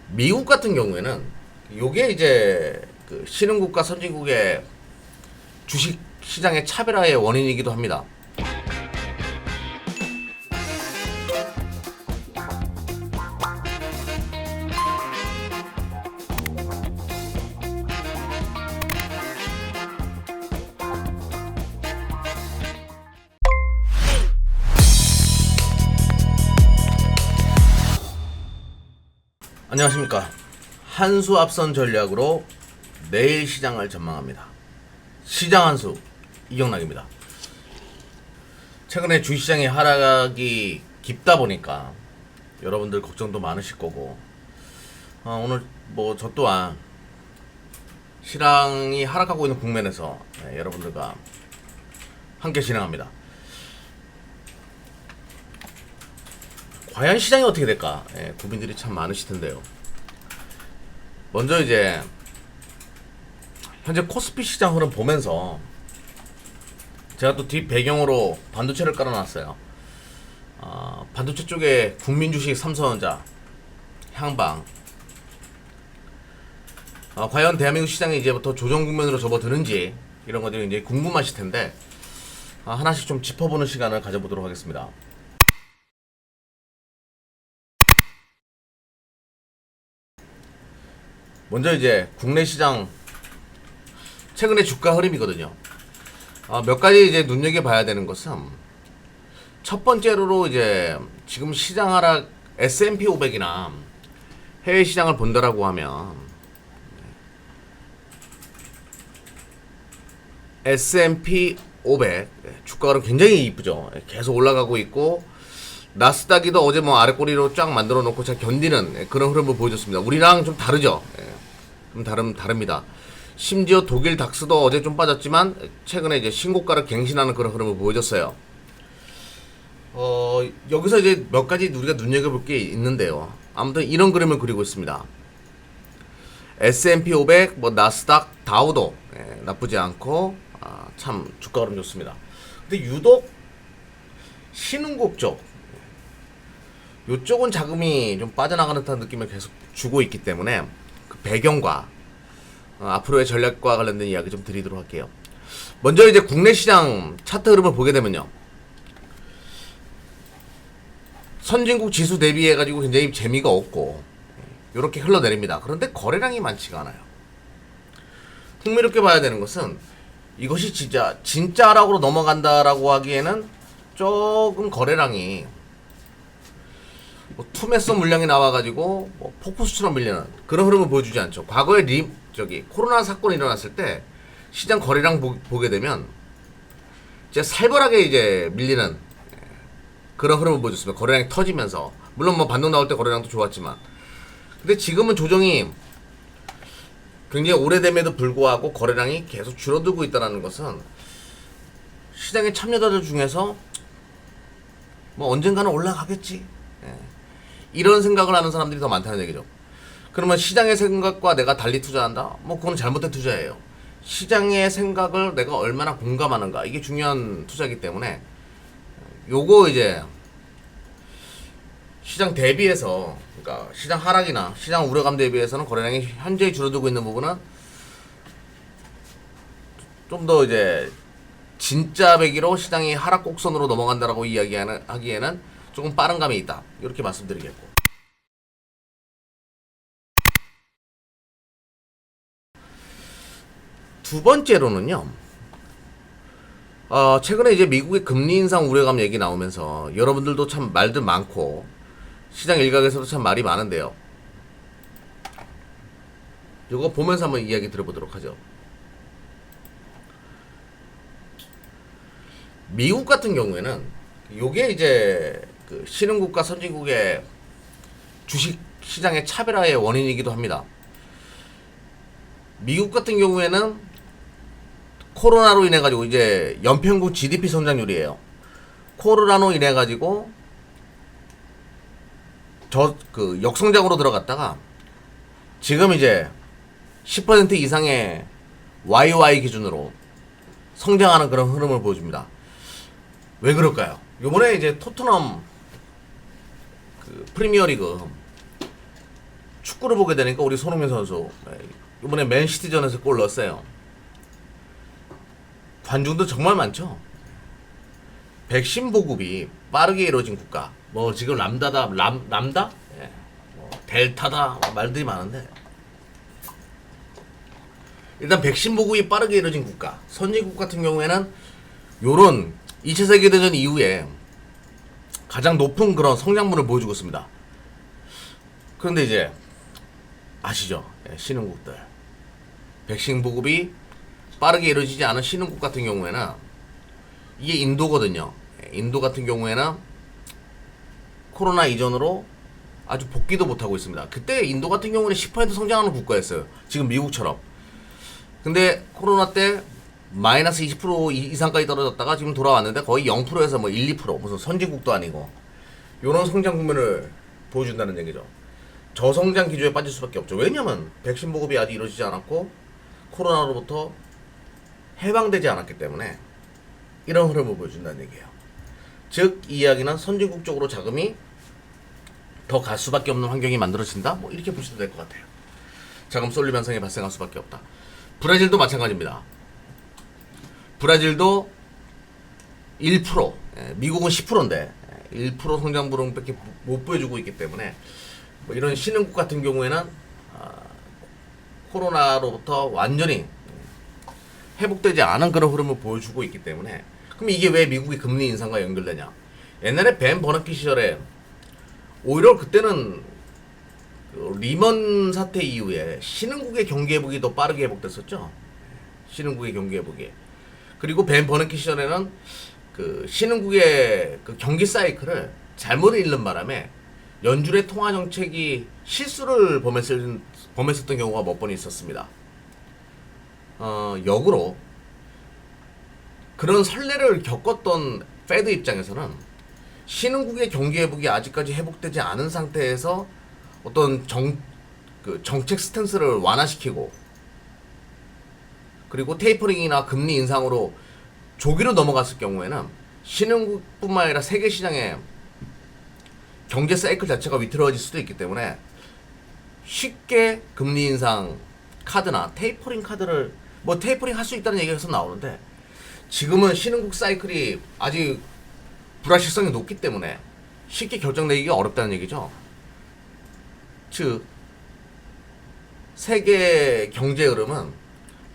미국 같은 경우에는 요게 이제 그 신흥국가 선진국의 주식 시장의 차별화의 원인이기도 합니다. 안녕하십니까. 한수 앞선 전략으로 내일 시장을 전망합니다. 시장 한수 이경락입니다. 최근에 주식시장의 하락이 깊다 보니까 여러분들 걱정도 많으실 거고, 오늘 저 또한 시장이 하락하고 있는 국면에서 여러분들과 함께 진행합니다. 과연 시장이 어떻게 될까? 고민들이 참 많으실 텐데요. 먼저 이제 현재 코스피 시장 흐름 보면서 제가 또 뒷 배경으로 반도체를 깔아놨어요. 반도체 쪽에 국민주식 삼성전자, 향방, 과연 대한민국 시장이 이제부터 조정 국면으로 접어드는지 이런 것들이 이제 궁금하실 텐데, 하나씩 좀 짚어보는 시간을 가져보도록 하겠습니다. 먼저 이제 국내 시장 최근의 주가 흐름이거든요. 몇 가지 이제 눈여겨봐야 되는 것은, 첫 번째로 이제 지금 시장 하락 S&P 500이나 해외 시장을 본다라고 하면 S&P 500 주가 흐름 굉장히 이쁘죠. 계속 올라가고 있고, 나스닥이도 어제 아래꼬리로 쫙 만들어 놓고 잘 견디는 그런 흐름을 보여줬습니다. 우리랑 좀 다르죠. 좀 다릅니다. 심지어 독일 닥스도 어제 좀 빠졌지만 최근에 이제 신고가를 갱신하는 그런 흐름을 보여줬어요. 여기서 이제 몇 가지 우리가 눈여겨볼 게 있는데요. 아무튼 이런 그림을 그리고 있습니다. S&P 500, 나스닥, 다우도 나쁘지 않고, 참 주가 흐름 좋습니다. 근데 유독 신흥국 쪽, 요쪽은 자금이 좀 빠져나가는 듯한 느낌을 계속 주고 있기 때문에 그 배경과 앞으로의 전략과 관련된 이야기 좀 드리도록 할게요. 먼저 이제 국내 시장 차트 흐름을 보게 되면요, 선진국 지수 대비해 가지고 굉장히 재미가 없고 이렇게 흘러내립니다. 그런데 거래량이 많지가 않아요. 흥미롭게 봐야 되는 것은, 이것이 진짜 하락으로 넘어간다라고 하기에는 조금 거래량이 투매성 물량이 나와가지고 폭포수처럼 밀리는 그런 흐름을 보여주지 않죠. 과거에 코로나 사건이 일어났을 때 시장 거래량 보게 되면 진짜 살벌하게 이제 밀리는 그런 흐름을 보여줬습니다. 거래량이 터지면서, 물론 반등 나올 때 거래량도 좋았지만, 근데 지금은 조정이 굉장히 오래됨에도 불구하고 거래량이 계속 줄어들고 있다는 것은 시장의 참여자들 중에서 언젠가는 올라가겠지, 이런 생각을 하는 사람들이 더 많다는 얘기죠. 그러면 시장의 생각과 내가 달리 투자한다? 그건 잘못된 투자예요. 시장의 생각을 내가 얼마나 공감하는가, 이게 중요한 투자이기 때문에 요거 이제 시장 대비해서, 그러니까 시장 하락이나 시장 우려감 대비해서는 거래량이 현재 줄어들고 있는 부분은 좀 더 이제 진짜 배기로 시장이 하락 곡선으로 넘어간다라고 이야기하기에는 조금 빠른 감이 있다, 이렇게 말씀드리겠고, 두 번째로는요, 최근에 이제 미국의 금리 인상 우려감 얘기 나오면서 여러분들도 참 말들 많고 시장 일각에서도 참 말이 많은데요. 이거 보면서 한번 이야기 들어보도록 하죠. 미국 같은 경우에는 요게 이제 그 신흥국가 선진국의 주식 시장의 차별화의 원인이기도 합니다. 미국 같은 경우에는 코로나로 인해 가지고 이제 연평균 GDP 성장률이에요. 코로나로 인해 가지고 역성장으로 들어갔다가 지금 이제 10% 이상의 YY 기준으로 성장하는 그런 흐름을 보여줍니다. 왜 그럴까요? 요번에 이제 토트넘 프리미어리그 축구를 보게 되니까 우리 손흥민 선수 이번에 맨시티전에서 골 넣었어요. 관중도 정말 많죠. 백신 보급이 빠르게 이루어진 국가. 뭐 지금 람다? 예. 뭐 델타다 말들이 많은데 일단 백신 보급이 빠르게 이루어진 국가. 선진국 같은 경우에는 요런 2차 세계대전 이후에 가장 높은 그런 성장률을 보여주고 있습니다. 그런데 이제 아시죠? 예, 신흥국들 백신 보급이 빠르게 이루어지지 않은 신흥국 같은 경우에는 이게 인도거든요. 예, 인도 같은 경우에는 코로나 이전으로 아주 복귀도 못하고 있습니다. 그때 인도 같은 경우는 10% 성장하는 국가였어요. 지금 미국처럼. 근데 코로나 때 마이너스 20% 이상까지 떨어졌다가 지금 돌아왔는데 거의 0%에서 뭐 1, 2% 무슨 선진국도 아니고 요런 성장 국면을 보여준다는 얘기죠. 저성장 기조에 빠질 수밖에 없죠. 왜냐면 백신 보급이 아직 이루어지지 않았고 코로나로부터 해방되지 않았기 때문에 이런 흐름을 보여준다는 얘기예요. 즉 이 이야기는 선진국 쪽으로 자금이 더 갈 수밖에 없는 환경이 만들어진다. 뭐 이렇게 보셔도 될 것 같아요. 자금 쏠림 현상이 발생할 수밖에 없다. 브라질도 마찬가지입니다. 브라질도 1%, 미국은 10%인데 1% 성장분밖에 못 보여주고 있기 때문에 뭐 이런 신흥국 같은 경우에는 코로나로부터 완전히 회복되지 않은 그런 흐름을 보여주고 있기 때문에 그럼 이게 왜 미국의 금리 인상과 연결되냐? 옛날에 벤 버너키 시절에 오히려 그때는 그 리먼 사태 이후에 신흥국의 경기 회복이 더 빠르게 회복됐었죠. 신흥국의 경기 회복이. 그리고 벤 버너키 시절에는 그 신흥국의 그 경기 사이클을 잘못 읽는 바람에 연준의 통화 정책이 실수를 범했었던 경우가 몇 번 있었습니다. 역으로 그런 선례를 겪었던 페드 입장에서는 신흥국의 경기 회복이 아직까지 회복되지 않은 상태에서 어떤 정책 스탠스를 완화시키고 그리고 테이퍼링이나 금리 인상으로 조기로 넘어갔을 경우에는 신흥국뿐만 아니라 세계 시장의 경제 사이클 자체가 위태로워질 수도 있기 때문에 쉽게 금리 인상 카드나 테이퍼링 카드를 뭐 테이퍼링 할 수 있다는 얘기가 계속 나오는데 지금은 신흥국 사이클이 아직 불확실성이 높기 때문에 쉽게 결정내기가 어렵다는 얘기죠. 즉 세계 경제 흐름은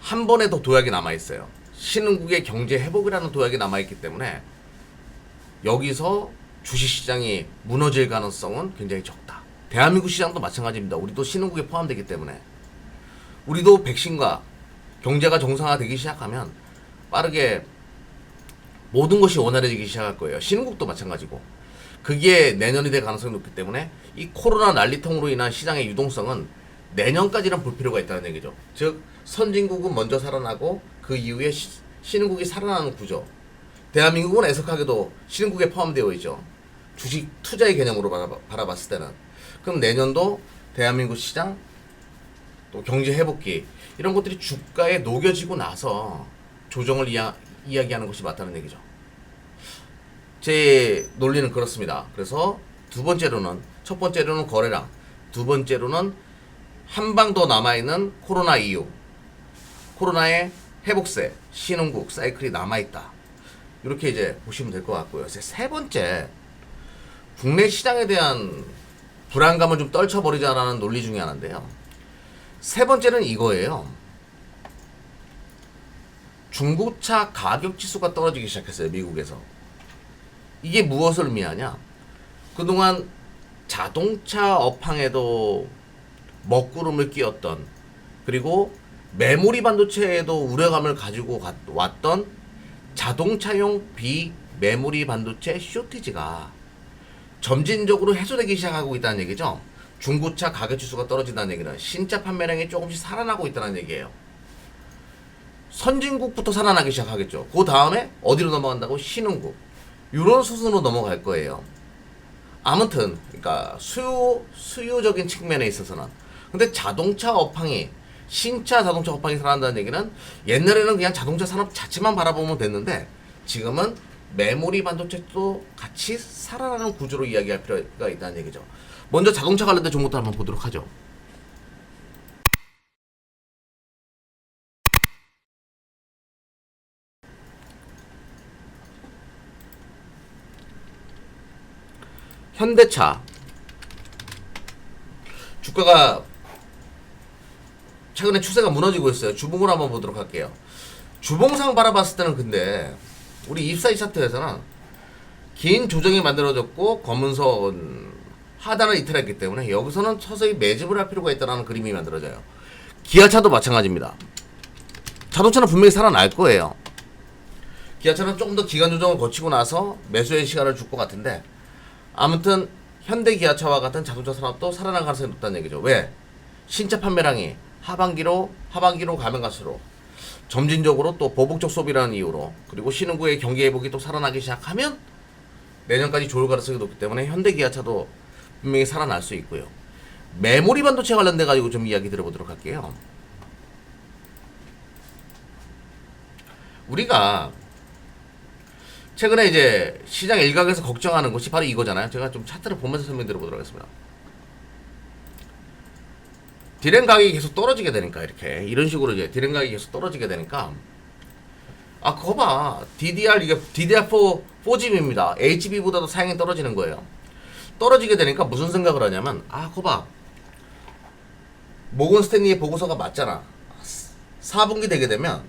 한 번에 더 도약이 남아있어요. 신흥국의 경제 회복이라는 도약이 남아있기 때문에 여기서 주식시장이 무너질 가능성은 굉장히 적다. 대한민국 시장도 마찬가지입니다. 우리도 신흥국에 포함되기 때문에 우리도 백신과 경제가 정상화되기 시작하면 빠르게 모든 것이 원활해지기 시작할 거예요. 신흥국도 마찬가지고 그게 내년이 될 가능성이 높기 때문에 이 코로나 난리통으로 인한 시장의 유동성은 내년까지는 볼 필요가 있다는 얘기죠. 즉 선진국은 먼저 살아나고 그 이후에 신흥국이 살아나는 구조. 대한민국은 애석하게도 신흥국에 포함되어 있죠. 주식 투자의 개념으로 바라봤을 때는. 그럼 내년도 대한민국 시장 또 경제 회복기 이런 것들이 주가에 녹여지고 나서 조정을 이야기하는 것이 맞다는 얘기죠. 제 논리는 그렇습니다. 그래서 첫 번째로는 거래량, 두 번째로는 한 방 더 남아있는 코로나 이후 코로나의 회복세, 신흥국 사이클이 남아있다. 이렇게 이제 보시면 될 것 같고요. 세 번째, 국내 시장에 대한 불안감을 좀 떨쳐버리자라는 논리 중에 하나인데요. 세 번째는 이거예요. 중고차 가격 지수가 떨어지기 시작했어요. 미국에서. 이게 무엇을 의미하냐? 그동안 자동차 업황에도 먹구름을 끼웠던 그리고 메모리 반도체에도 우려감을 가지고 왔던 자동차용 비메모리 반도체 쇼티지가 점진적으로 해소되기 시작하고 있다는 얘기죠. 중고차 가격 지수가 떨어진다는 얘기는 신차 판매량이 조금씩 살아나고 있다는 얘기예요. 선진국부터 살아나기 시작하겠죠. 그 다음에 어디로 넘어간다고? 신흥국. 이런 수순으로 넘어갈 거예요. 아무튼 그러니까 수요적인 측면에 있어서는 근데 자동차 업황이 신차 자동차 업황이 살아난다는 얘기는 옛날에는 그냥 자동차 산업 자체만 바라보면 됐는데 지금은 메모리 반도체도 같이 살아나는 구조로 이야기할 필요가 있다는 얘기죠. 먼저 자동차 관련된 종목들 한번 보도록 하죠. 현대차 주가가 최근에 추세가 무너지고 있어요. 주봉을 한번 보도록 할게요. 주봉상 바라봤을 때는 근데 우리 24이 차트에서는 긴 조정이 만들어졌고 검은선 하단을 이탈했기 때문에 여기서는 서서히 매집을 할 필요가 있다는 그림이 만들어져요. 기아차도 마찬가지입니다. 자동차는 분명히 살아날 거예요. 기아차는 조금 더 기간 조정을 거치고 나서 매수의 시간을 줄 것 같은데 아무튼 현대 기아차와 같은 자동차 산업도 살아날 가능성이 높다는 얘기죠. 왜? 신차 판매량이 하반기로 가면 갈수록 점진적으로 또 보복적 소비라는 이유로 그리고 신흥구의 경기 회복이 또 살아나기 시작하면 내년까지 좋을 가능성이 높기 때문에 현대 기아차도 분명히 살아날 수 있고요. 메모리 반도체 관련돼 가지고 좀 이야기 들어보도록 할게요. 우리가 최근에 이제 시장 일각에서 걱정하는 것이 바로 이거잖아요. 제가 좀 차트를 보면서 설명 드려보도록 하겠습니다. 디램 가격이 계속 떨어지게 되니까 이렇게 이런 식으로 이제 디램 가격이 계속 떨어지게 되니까 아 그거 봐 DDR 이게 DDR4 4집입니다. HB보다도 사양이 떨어지는 거예요. 떨어지게 되니까 무슨 생각을 하냐면 아 그거 봐 모건 스탠리의 보고서가 맞잖아. 4분기 되게 되면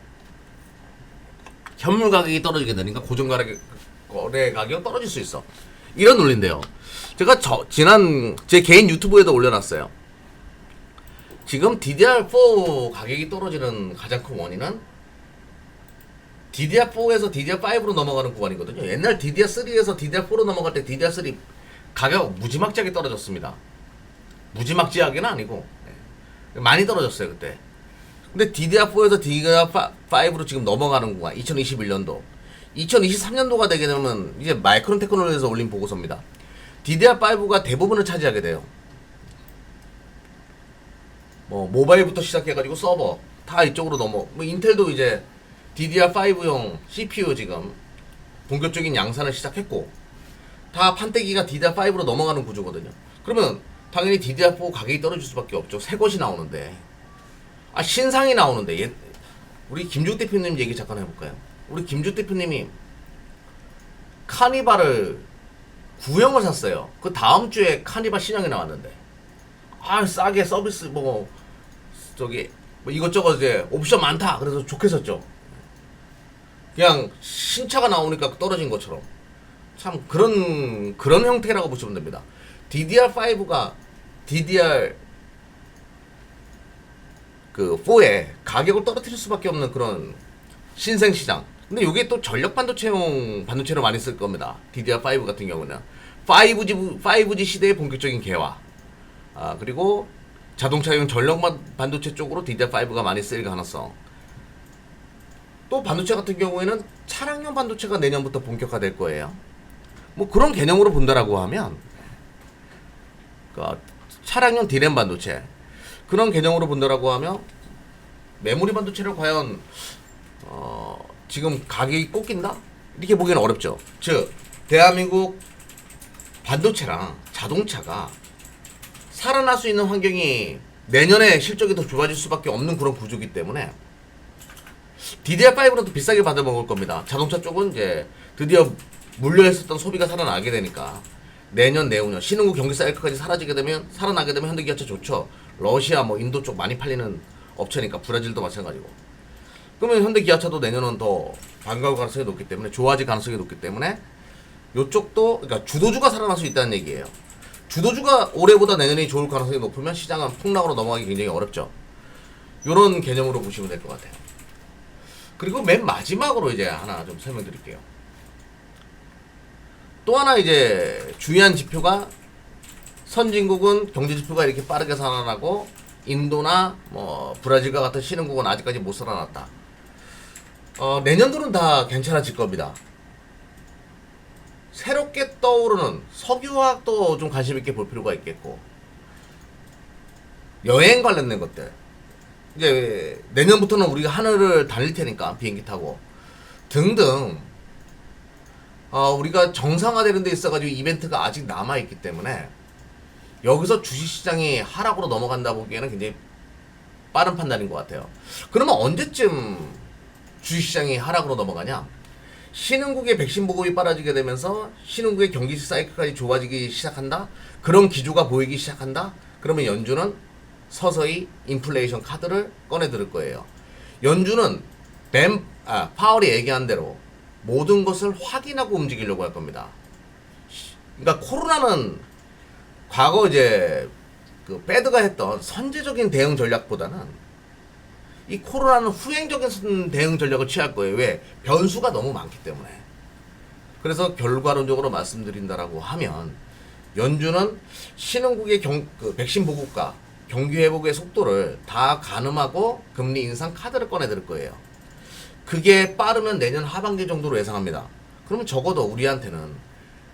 현물 가격이 떨어지게 되니까 고정 거래 가격 떨어질 수 있어. 이런 논리인데요. 제가 지난 제 개인 유튜브에도 올려놨어요. 지금 DDR4 가격이 떨어지는 가장 큰 원인은 DDR4에서 DDR5로 넘어가는 구간이거든요. 옛날 DDR3에서 DDR4로 넘어갈 때 DDR3 가격 무지막지하게 떨어졌습니다. 무지막지하게는 아니고 많이 떨어졌어요 그때. 근데 DDR4에서 DDR5로 지금 넘어가는 구간 2021년도 2023년도가 되게 되면 이제 마이크론 테크놀로지에서 올린 보고서입니다. DDR5가 대부분을 차지하게 돼요. 뭐 모바일부터 시작해가지고 서버 다 이쪽으로 뭐 인텔도 이제 DDR5용 CPU 지금 본격적인 양산을 시작했고 다 판때기가 DDR5로 넘어가는 구조거든요. 그러면 당연히 DDR4 가격이 떨어질 수밖에 없죠. 새 것이 나오는데 신상이 나오는데 우리 김주 대표님 얘기 잠깐 해볼까요? 우리 김주 대표님이 카니발을 구형을 샀어요. 그 다음 주에 카니발 신형이 나왔는데 싸게 서비스 뭐 이것저것 이제 옵션 많다 그래서 좋게 샀죠. 그냥 신차가 나오니까 떨어진 것처럼 참 그런 형태라고 보시면 됩니다. DDR5가 DDR 4의 가격을 떨어뜨릴 수밖에 없는 그런 신생 시장. 근데 이게 또 전력 반도체용 반도체로 많이 쓸 겁니다. DDR5 같은 경우는 5G 시대의 본격적인 개화. 그리고 자동차용 전력 반도체 쪽으로 DDR5가 많이 쓰일 가능성. 또 반도체 같은 경우에는 차량용 반도체가 내년부터 본격화될 거예요. 뭐 그런 개념으로 본다라고 하면 차량용 디램 반도체 그런 개념으로 본다라고 하면 메모리 반도체를 과연 지금 가격이 꺾인다? 이렇게 보기는 어렵죠. 즉 대한민국 반도체랑 자동차가 살아날 수 있는 환경이 내년에 실적이 더 좋아질 수밖에 없는 그런 구조이기 때문에 DDR5는 더 비싸게 받아 먹을 겁니다. 자동차 쪽은 이제 드디어 물려있었던 소비가 살아나게 되니까 내년 내후년 신흥국 경기 사이클까지 살아나게 되면 현대기아차 좋죠. 러시아 뭐 인도 쪽 많이 팔리는 업체니까 브라질도 마찬가지고. 그러면 현대기아차도 내년은 더 반가울 가능성이 높기 때문에 좋아질 가능성이 높기 때문에 요쪽도 그러니까 주도주가 살아날 수 있다는 얘기예요. 주도주가 올해보다 내년이 좋을 가능성이 높으면 시장은 폭락으로 넘어가기 굉장히 어렵죠. 요런 개념으로 보시면 될 것 같아요. 그리고 맨 마지막으로 이제 하나 좀 설명드릴게요. 또 하나 이제 중요한 지표가 선진국은 경제 지표가 이렇게 빠르게 살아나고 인도나 뭐 브라질과 같은 신흥국은 아직까지 못 살아났다. 내년도는 다 괜찮아질 겁니다. 새롭게 떠오르는 석유화학도 좀 관심 있게 볼 필요가 있겠고 여행 관련된 것들 이제 내년부터는 우리가 하늘을 달릴 테니까 비행기 타고 등등 우리가 정상화되는 데 있어가지고 이벤트가 아직 남아있기 때문에 여기서 주식시장이 하락으로 넘어간다 보기에는 굉장히 빠른 판단인 것 같아요. 그러면 언제쯤 주식시장이 하락으로 넘어가냐? 신흥국의 백신 보급이 빨라지게 되면서 신흥국의 경기 사이클까지 좁아지기 시작한다. 그런 기조가 보이기 시작한다. 그러면 연준은 서서히 인플레이션 카드를 꺼내 들을 거예요. 연준은 파월이 얘기한 대로 모든 것을 확인하고 움직이려고 할 겁니다. 그러니까 코로나는 과거 이제 그 패드가 했던 선제적인 대응 전략보다는 이 코로나는 후행적인 대응 전략을 취할 거예요. 왜? 변수가 너무 많기 때문에. 그래서 결과론적으로 말씀드린다라고 하면 연준은 신흥국의 그 백신 보급과 경기 회복의 속도를 다 가늠하고 금리 인상 카드를 꺼내들 거예요. 그게 빠르면 내년 하반기 정도로 예상합니다. 그러면 적어도 우리한테는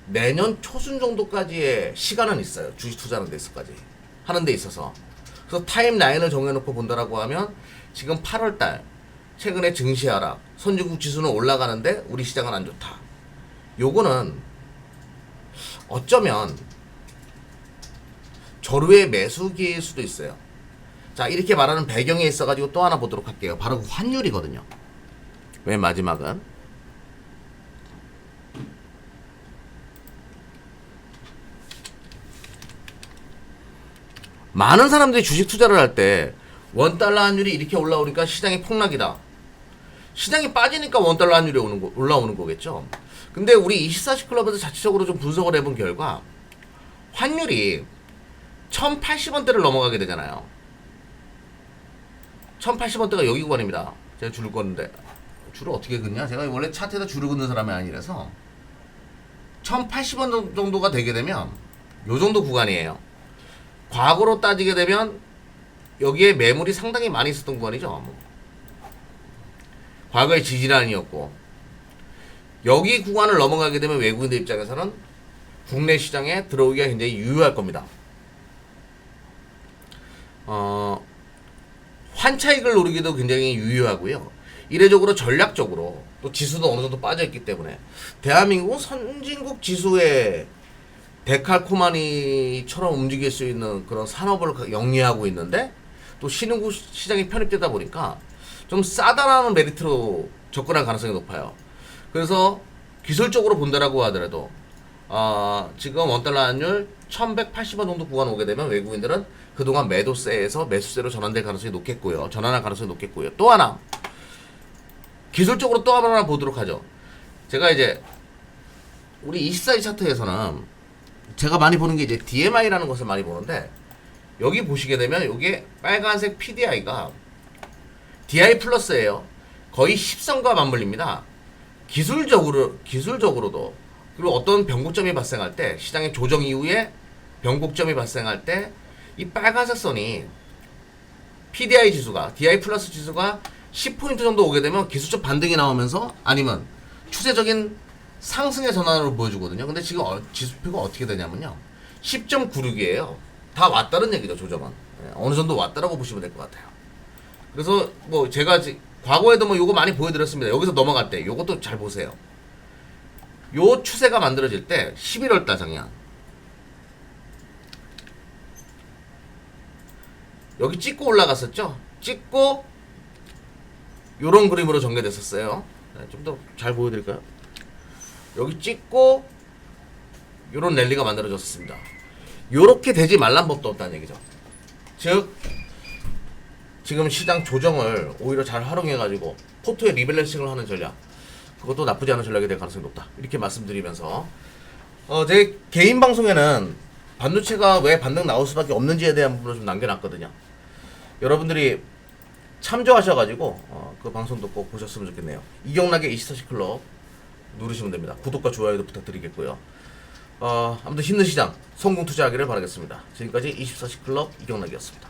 내년 초순 정도까지의 시간은 있어요. 주식 투자하는 데 있어까지. 하는 데 있어서. 그래서 타임라인을 정해놓고 본다라고 하면 지금 8월달 최근에 증시 하락, 선진국 지수는 올라가는데 우리 시장은 안 좋다. 요거는 어쩌면 절호의 매수 기회일 수도 있어요. 자, 이렇게 말하는 배경에 있어가지고 또 하나 보도록 할게요. 바로 환율이거든요. 맨 마지막은 많은 사람들이 주식 투자를 할 때 원달러 환율이 이렇게 올라오니까 시장이 폭락이다. 시장이 빠지니까 원달러 환율이 올라오는 거겠죠. 근데 우리 24시 클럽에서 자체적으로 좀 분석을 해본 결과 환율이 1080원대를 넘어가게 되잖아요. 1080원대가 여기 구간입니다. 제가 줄을 걷는데 줄을 어떻게 긋냐? 제가 원래 차트에다 줄을 긋는 사람이 아니라서 1080원 정도가 되게 되면 요 정도 구간이에요. 과거로 따지게 되면 여기에 매물이 상당히 많이 있었던 구간이죠. 과거의 지지난이었고 여기 구간을 넘어가게 되면 외국인들 입장에서는 국내 시장에 들어오기가 굉장히 유효할 겁니다. 환차익을 노리기도 굉장히 유효하고요. 이례적으로 전략적으로 또 지수도 어느 정도 빠져있기 때문에 대한민국은 선진국 지수에 데칼코마니처럼 움직일 수 있는 그런 산업을 영위하고 있는데 또 신흥국 시장이 편입되다 보니까 좀 싸다라는 메리트로 접근할 가능성이 높아요. 그래서 기술적으로 본다라고 하더라도 지금 원달러 환율 1180원 정도 구간 오게 되면 외국인들은 그동안 매도세에서 매수세로 전환될 가능성이 높겠고요. 전환할 가능성이 높겠고요. 또 하나 기술적으로 또 하나 보도록 하죠. 제가 이제 우리 24일 차트에서는 제가 많이 보는 게 이제 DMI라는 것을 많이 보는데 여기 보시게 되면 이게 빨간색 PDI가 DI 플러스예요. 거의 10선과 맞물립니다. 기술적으로도 그리고 어떤 변곡점이 발생할 때 시장의 조정 이후에 변곡점이 발생할 때 이 빨간색 선이 PDI 지수가 DI 플러스 지수가 10포인트 정도 오게 되면 기술적 반등이 나오면서 아니면 추세적인 상승의 전환으로 보여주거든요. 근데 지금 지수표가 어떻게 되냐면요. 10.96이에요. 다 왔다는 얘기죠, 조정은. 어느 정도 왔다라고 보시면 될 것 같아요. 그래서 뭐 제가 과거에도 뭐 요거 많이 보여드렸습니다. 여기서 넘어갈 때 요것도 잘 보세요. 요 추세가 만들어질 때 11월달 장량 여기 찍고 올라갔었죠. 찍고 요런 그림으로 전개됐었어요. 좀 더 잘 보여드릴까요? 여기 찍고 요런 랠리가 만들어졌습니다. 요렇게 되지 말란 법도 없다는 얘기죠. 즉 지금 시장 조정을 오히려 잘 활용해가지고 포트에 리밸런싱을 하는 전략, 그것도 나쁘지 않은 전략이 될 가능성이 높다. 이렇게 말씀드리면서 제 개인 방송에는 반도체가 왜 반등 나올 수밖에 없는지에 대한 부분을 좀 남겨놨거든요. 여러분들이 참조하셔가지고 그 방송도 꼭 보셨으면 좋겠네요. 이경락의 24시 클럽 누르시면 됩니다. 구독과 좋아요도 부탁드리겠고요. 아무튼 힘든 시장 성공 투자하기를 바라겠습니다. 지금까지 24시 클럽 이경락이었습니다.